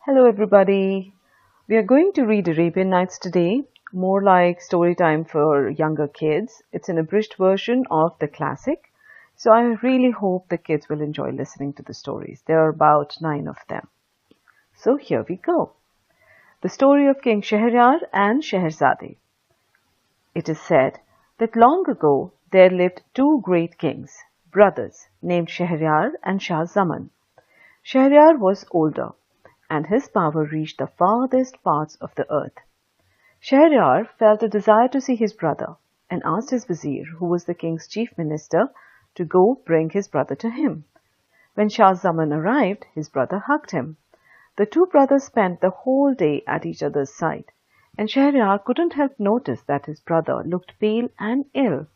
Hello, everybody. We are going to read Arabian Nights today, more like story time for younger kids. It's an abridged version of the classic, so I really hope the kids will enjoy listening to the stories. There are about 9 of them. So here we go. The story of King Shahryar and Scheherazade. It is said that long ago there lived two great kings, brothers, named Shahryar and Shah Zaman. Shahryar was older, and his power reached the farthest parts of the earth. Shahryar felt a desire to see his brother, and asked his vizier, who was the king's chief minister, to go bring his brother to him. When Shah Zaman arrived, his brother hugged him. The two brothers spent the whole day at each other's side, and Shahryar couldn't help notice that his brother looked pale and ill.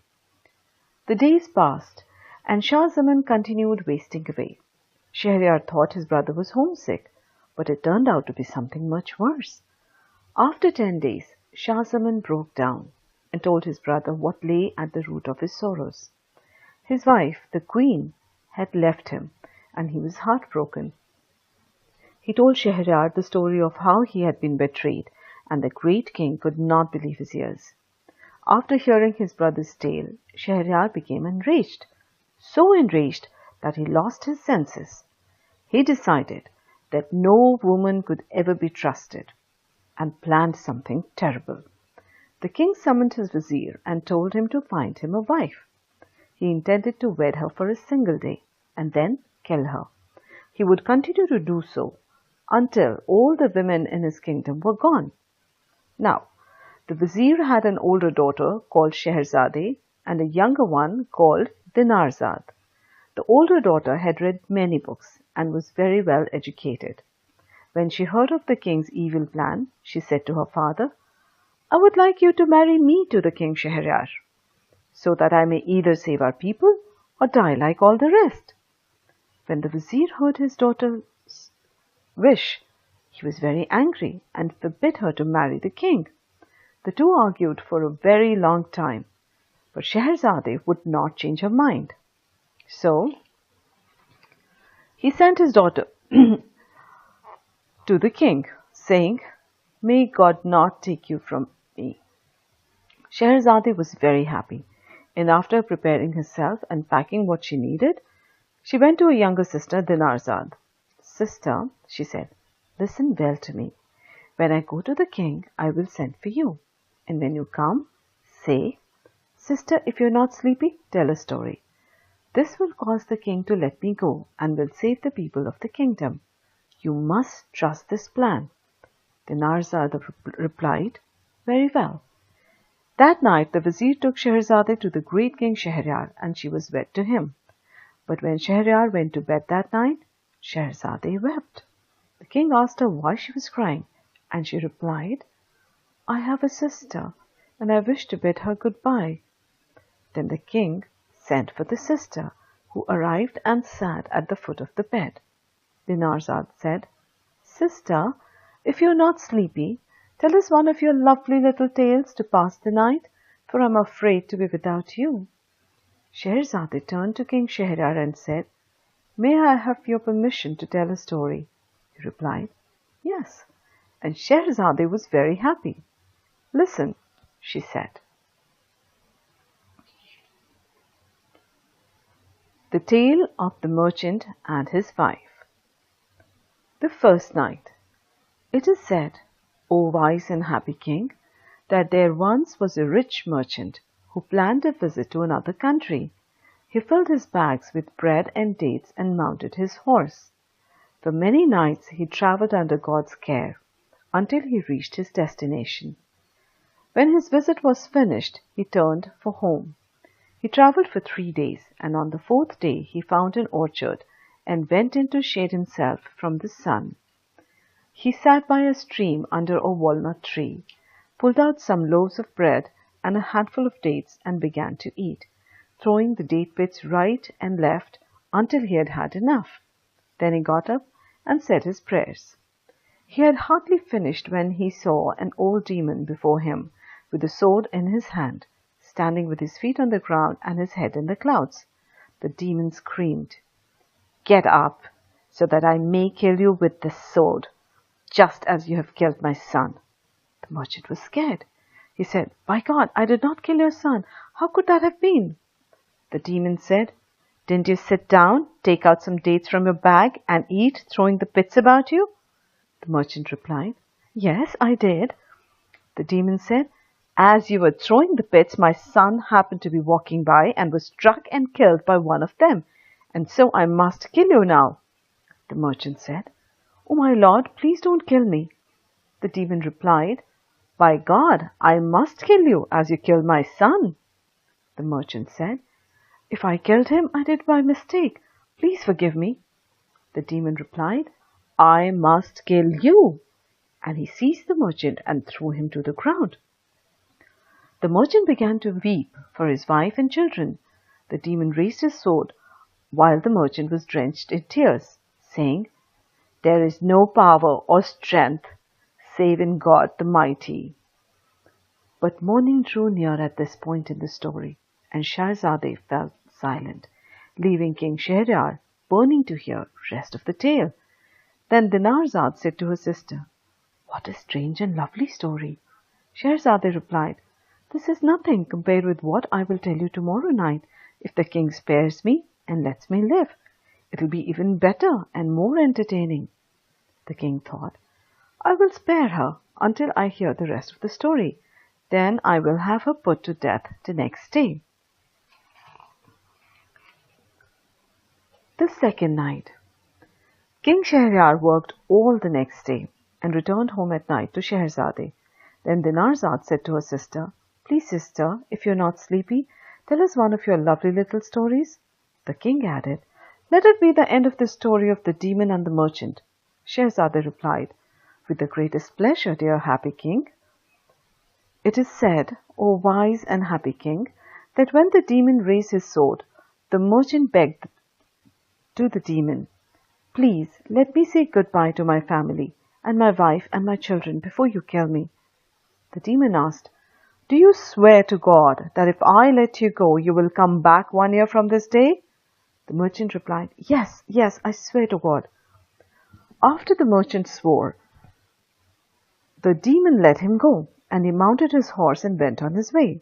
The days passed, and Shah Zaman continued wasting away. Shahryar thought his brother was homesick, but it turned out to be something much worse. After 10 days, Shah Zaman broke down and told his brother what lay at the root of his sorrows. His wife, the queen, had left him, and he was heartbroken. He told Shahryar the story of how he had been betrayed, and the great king could not believe his ears. After hearing his brother's tale, Shahryar became enraged, so enraged that he lost his senses. He decided that no woman could ever be trusted, and planned something terrible. The king summoned his vizier and told him to find him a wife. He intended to wed her for a single day, and then kill her. He would continue to do so until all the women in his kingdom were gone. Now, the vizier had an older daughter called Scheherazade and a younger one called Dinarzade. The older daughter had read many books and was very well educated. When she heard of the king's evil plan, she said to her father, "I would like you to marry me to the king Shahryar, so that I may either save our people or die like all the rest." When the vizier heard his daughter's wish, he was very angry and forbid her to marry the king. The two argued for a very long time, but Scheherazade would not change her mind. So he sent his daughter to the king, saying, "May God not take you from me." Scheherazade was very happy, and after preparing herself and packing what she needed, she went to her younger sister Dinarzade. "Sister," she said, "listen well to me. When I go to the king, I will send for you. And when you come, say, 'Sister, if you're not sleepy, tell a story. This will cause the king to let me go and will save the people of the kingdom. You must trust this plan." Dinarzade replied, "Very well." That night the vizier took Scheherazade to the great king Shahryar, and she was wed to him. But when Shahryar went to bed that night, Scheherazade wept. The king asked her why she was crying, and she replied, "I have a sister, and I wish to bid her goodbye." Then the king sent for the sister, who arrived and sat at the foot of the bed. Dinarzade said, "Sister, if you are not sleepy, tell us one of your lovely little tales to pass the night, for I am afraid to be without you." Scheherazade turned to King Shahryar and said, "May I have your permission to tell a story?" He replied, "Yes," and Scheherazade was very happy. "Listen," she said. The Tale of the Merchant and His Wife. The first night. It is said, O wise and happy king, that there once was a rich merchant who planned a visit to another country. He filled his bags with bread and dates and mounted his horse. For many nights he travelled under God's care, until he reached his destination. When his visit was finished, he turned for home. He travelled for 3 days, and on the 4th day he found an orchard, and went in to shade himself from the sun. He sat by a stream under a walnut tree, pulled out some loaves of bread and a handful of dates, and began to eat, throwing the date bits right and left until he had had enough. Then he got up and said his prayers. He had hardly finished when he saw an old demon before him, with a sword in his hand, standing with his feet on the ground and his head in the clouds. The demon screamed, "Get up, so that I may kill you with this sword." just as you have killed my son." The merchant was scared. He said, "By God, I did not kill your son. How could that have been?" The demon said, "Didn't you sit down, take out some dates from your bag, and eat, throwing the bits about you?" The merchant replied, "Yes, I did." The demon said, "As you were throwing the bits, my son happened to be walking by and was struck and killed by one of them, and so I must kill you now." The merchant said, "Oh, my lord, please don't kill me." The demon replied, "By God, I must kill you as you killed my son." The merchant said, "If I killed him, I did by mistake. Please forgive me." The demon replied, "I must kill you." And he seized the merchant and threw him to the ground. The merchant began to weep for his wife and children. The demon raised his sword while the merchant was drenched in tears, saying, "There is no power or strength save in God the Mighty." But morning drew near at this point in the story, and Scheherazade fell silent, leaving King Shahryar burning to hear rest of the tale. Then Dinarzade said to her sister, "What a strange and lovely story." Scheherazade replied, "This is nothing compared with what I will tell you tomorrow night, if the king spares me and lets me live. It will be even better and more entertaining." The king thought, "I will spare her until I hear the rest of the story. Then I will have her put to death the next day." The second night. King Shahryar worked all the next day and returned home at night to Scheherazade. Then Dinarzade said to her sister, "Please, sister, if you're not sleepy, tell us one of your lovely little stories." The king added, "Let it be the end of the story of the demon and the merchant." Scheherazade replied, "With the greatest pleasure, dear happy king." It is said, O wise and happy king, that when the demon raised his sword, the merchant begged to the demon, "Please let me say goodbye to my family and my wife and my children before you kill me." The demon asked, "Do you swear to God that if I let you go, you will come back 1 year from this day?" The merchant replied, "Yes, yes, I swear to God." After the merchant swore, the demon let him go, and he mounted his horse and went on his way.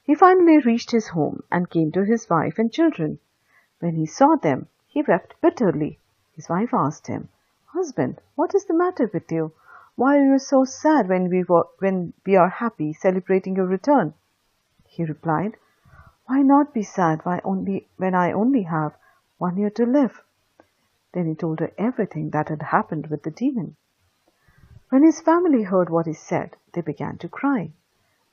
He finally reached his home and came to his wife and children. When he saw them, he wept bitterly. His wife asked him, "Husband, what is the matter with you? Why are you so sad when we are happy celebrating your return?" He replied, "Why not be sad when I only have 1 year to live?" Then he told her everything that had happened with the demon. When his family heard what he said, they began to cry.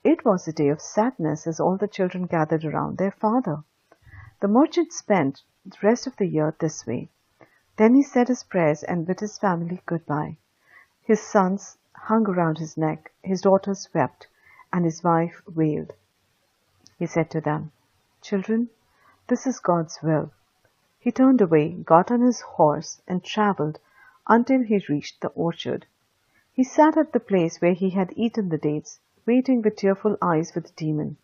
It was a day of sadness as all the children gathered around their father. The merchant spent the rest of the year this way. Then he said his prayers and bid his family goodbye. His sons hung around his neck, his daughters wept, and his wife wailed. He said to them, "Children, this is God's will." He turned away, got on his horse, and travelled until he reached the orchard. He sat at the place where he had eaten the dates, waiting with tearful eyes for the demon.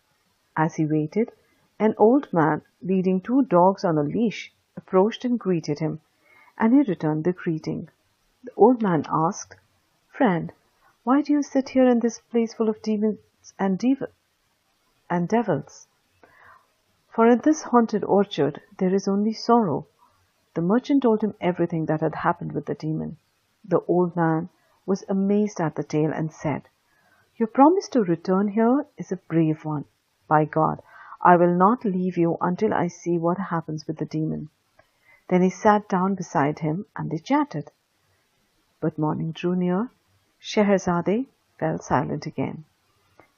As he waited, an old man, leading 2 dogs on a leash, approached and greeted him, and he returned the greeting. The old man asked, "Friend, why do you sit here in this place full of demons and devils? For in this haunted orchard there is only sorrow." The merchant told him everything that had happened with the demon. The old man was amazed at the tale and said, "Your promise to return here is a brave one. By God, I will not leave you until I see what happens with the demon." Then he sat down beside him and they chatted. But morning drew near. Scheherazade fell silent again.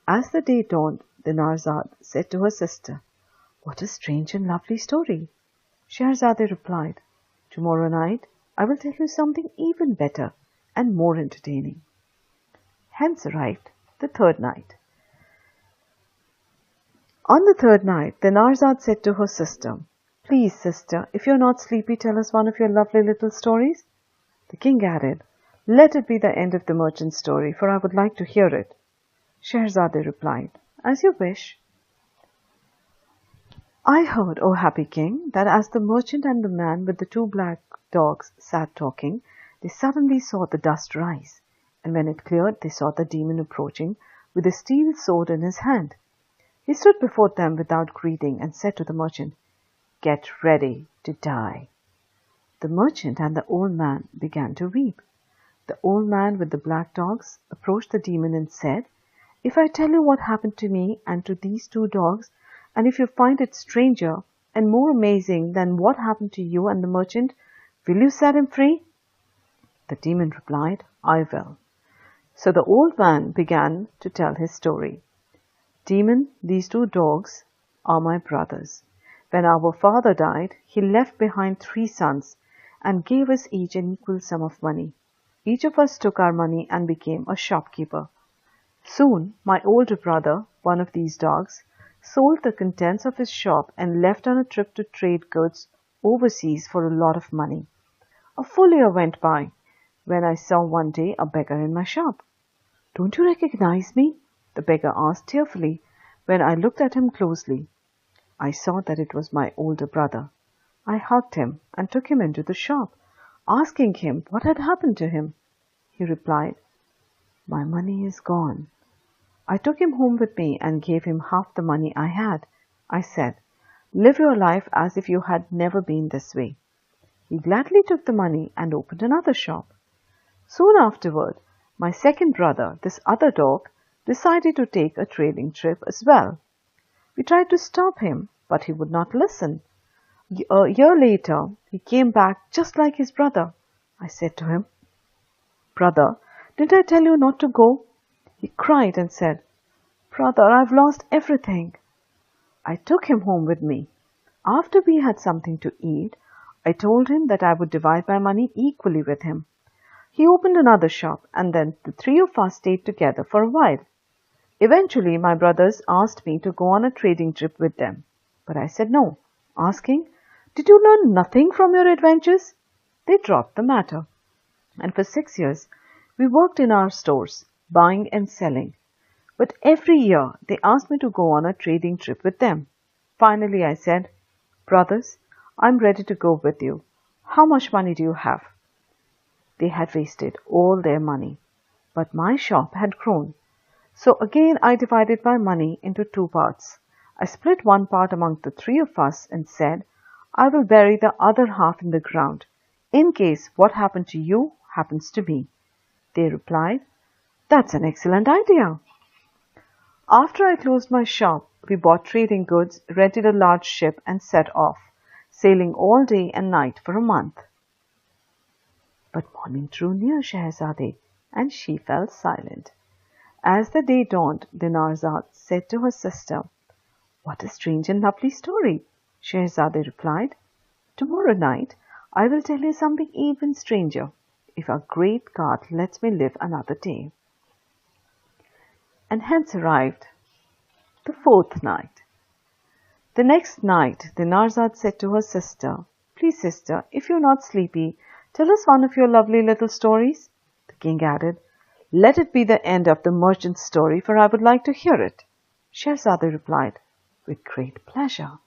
As the day dawned, Dinarzade said to her sister, "What a strange and lovely story." Scheherazade replied, "Tomorrow night I will tell you something even better and more entertaining." Hence arrived the third night. On the third night, Dinarzade said to her sister, "Please, sister, if you're not sleepy, tell us one of your lovely little stories." The king added, "Let it be the end of the merchant's story, for I would like to hear it." Scheherazade replied, "As you wish." "I heard, O happy king, that as the merchant and the man with the 2 black dogs sat talking, they suddenly saw the dust rise. and when it cleared, they saw the demon approaching with a steel sword in his hand. He stood before them without greeting and said to the merchant, "Get ready to die." The merchant and the old man began to weep. The old man with the black dogs approached the demon and said, "If I tell you what happened to me and to these two dogs, and if you find it stranger and more amazing than what happened to you and the merchant, will you set him free?" The demon replied, "I will." So the old man began to tell his story. "Demon, these two dogs are my brothers. When our father died, he left behind 3 sons and gave us each an equal sum of money. Each of us took our money and became a shopkeeper. Soon, my older brother, one of these dogs, sold the contents of his shop and left on a trip to trade goods overseas for a lot of money. A full year went by when I saw one day a beggar in my shop. 'Don't you recognize me?' the beggar asked tearfully when I looked at him closely. I saw that it was my older brother. I hugged him and took him into the shop, asking him what had happened to him. He replied, 'My money is gone.' I took him home with me and gave him half the money I had. I said, 'Live your life as if you had never been this way.' He gladly took the money and opened another shop. Soon afterward, my second brother, this other dog, decided to take a trading trip as well. We tried to stop him, but he would not listen. A year later, he came back just like his brother. I said to him, 'Brother, didn't I tell you not to go?' He cried and said, 'Brother, I've lost everything.' I took him home with me. After we had something to eat, I told him that I would divide my money equally with him. He opened another shop, and then the 3 of us stayed together for a while. Eventually, my brothers asked me to go on a trading trip with them, but I said no, asking, 'Did you learn nothing from your adventures?' They dropped the matter, and for 6 years we worked in our stores, buying and selling. But every year they asked me to go on a trading trip with them. Finally I said, 'Brothers, I'm ready to go with you. How much money do you have?' They had wasted all their money, but my shop had grown. So again I divided my money into 2 parts. I split one part among the 3 of us and said, 'I will bury the other half in the ground, in case what happened to you happens to me.' They replied, 'That's an excellent idea.' After I closed my shop, we bought trading goods, rented a large ship and set off, sailing all day and night for a month. But morning drew near Scheherazade, and she fell silent. As the day dawned, Dinarzade said to her sister, 'What a strange and lovely story!' Scheherazade replied, 'Tomorrow night I will tell you something even stranger, if our great God lets me live another day.' And hence arrived the 4th night. The next night, Dinarzade said to her sister, 'Please, sister, if you're not sleepy, tell us one of your lovely little stories.' The king added, 'Let it be the end of the merchant's story, for I would like to hear it.' Scheherazade replied, 'With great pleasure.'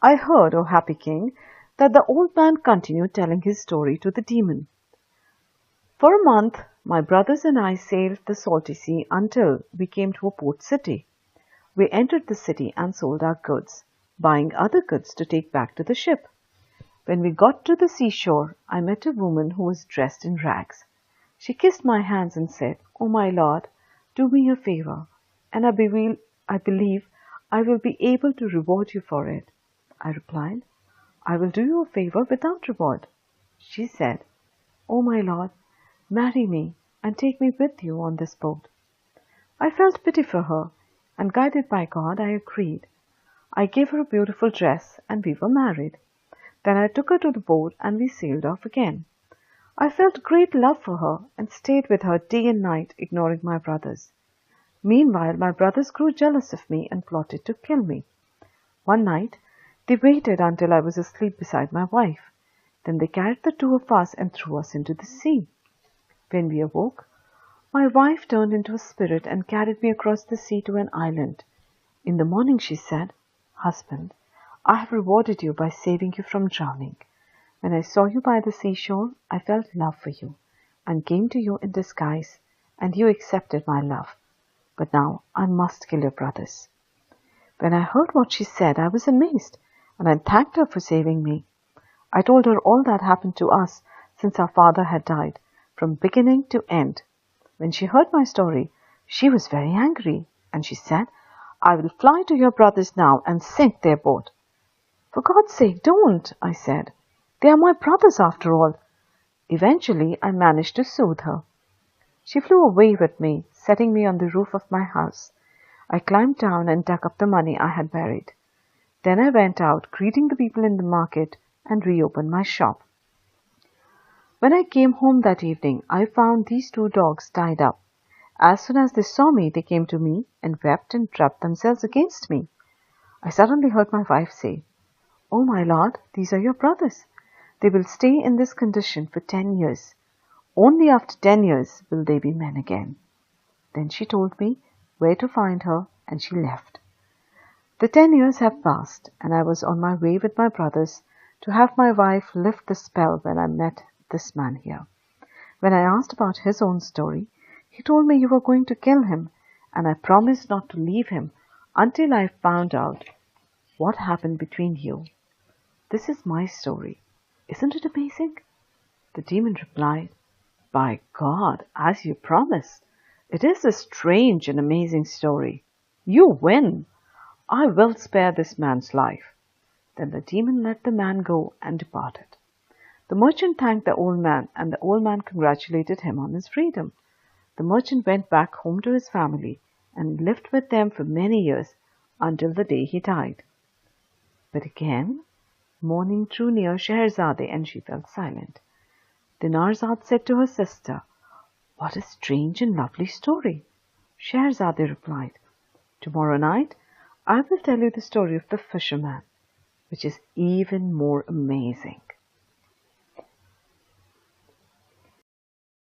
I heard, O happy king, that the old man continued telling his story to the demon. For a month, my brothers and I sailed the salty sea until we came to a port city. We entered the city and sold our goods, buying other goods to take back to the ship. When we got to the seashore, I met a woman who was dressed in rags. She kissed my hands and said, 'Oh, my lord, do me a favor, and I believe I will be able to reward you for it.' I replied, 'I will do you a favor without reward.' She said, 'Oh, my lord, marry me and take me with you on this boat.' I felt pity for her, and guided by God, I agreed. I gave her a beautiful dress, and we were married. Then I took her to the boat, and we sailed off again. I felt great love for her, and stayed with her day and night, ignoring my brothers. Meanwhile, my brothers grew jealous of me and plotted to kill me. One night, they waited until I was asleep beside my wife. Then they carried the 2 of us and threw us into the sea. When we awoke, my wife turned into a spirit and carried me across the sea to an island. In the morning she said, 'Husband, I have rewarded you by saving you from drowning. When I saw you by the seashore, I felt love for you, and came to you in disguise and you accepted my love. But now I must kill your brothers." When I heard what she said, I was amazed, and I thanked her for saving me. I told her all that happened to us since our father had died, from beginning to end. When she heard my story, she was very angry, and she said, "I will fly to your brothers now and sink their boat." "For God's sake, don't," I said. "They are my brothers after all." Eventually, I managed to soothe her. She flew away with me, setting me on the roof of my house. I climbed down and dug up the money I had buried. Then I went out, greeting the people in the market, and reopened my shop. When I came home that evening, I found these two dogs tied up. As soon as they saw me, they came to me and wept and rubbed themselves against me. I suddenly heard my wife say, "Oh, my lord, these are your brothers. They will stay in this condition for 10 years. Only after 10 years will they be men again." Then she told me where to find her, and she left. The 10 years have passed, and I was on my way with my brothers to have my wife lift the spell when I met this man here. When I asked about his own story, he told me you were going to kill him, and I promised not to leave him until I found out what happened between you. This is my story. Isn't it amazing? The demon replied, "By God, as you promised, it is a strange and amazing story. You win. I will spare this man's life." Then the demon let the man go and departed. The merchant thanked the old man, and the old man congratulated him on his freedom. The merchant went back home to his family and lived with them for many years until the day he died. But again, morning drew near Scheherazade, and she fell silent. Dinarzade said to her sister, "What a strange and lovely story." Scheherazade replied, "Tomorrow night I will tell you the story of the fisherman, which is even more amazing."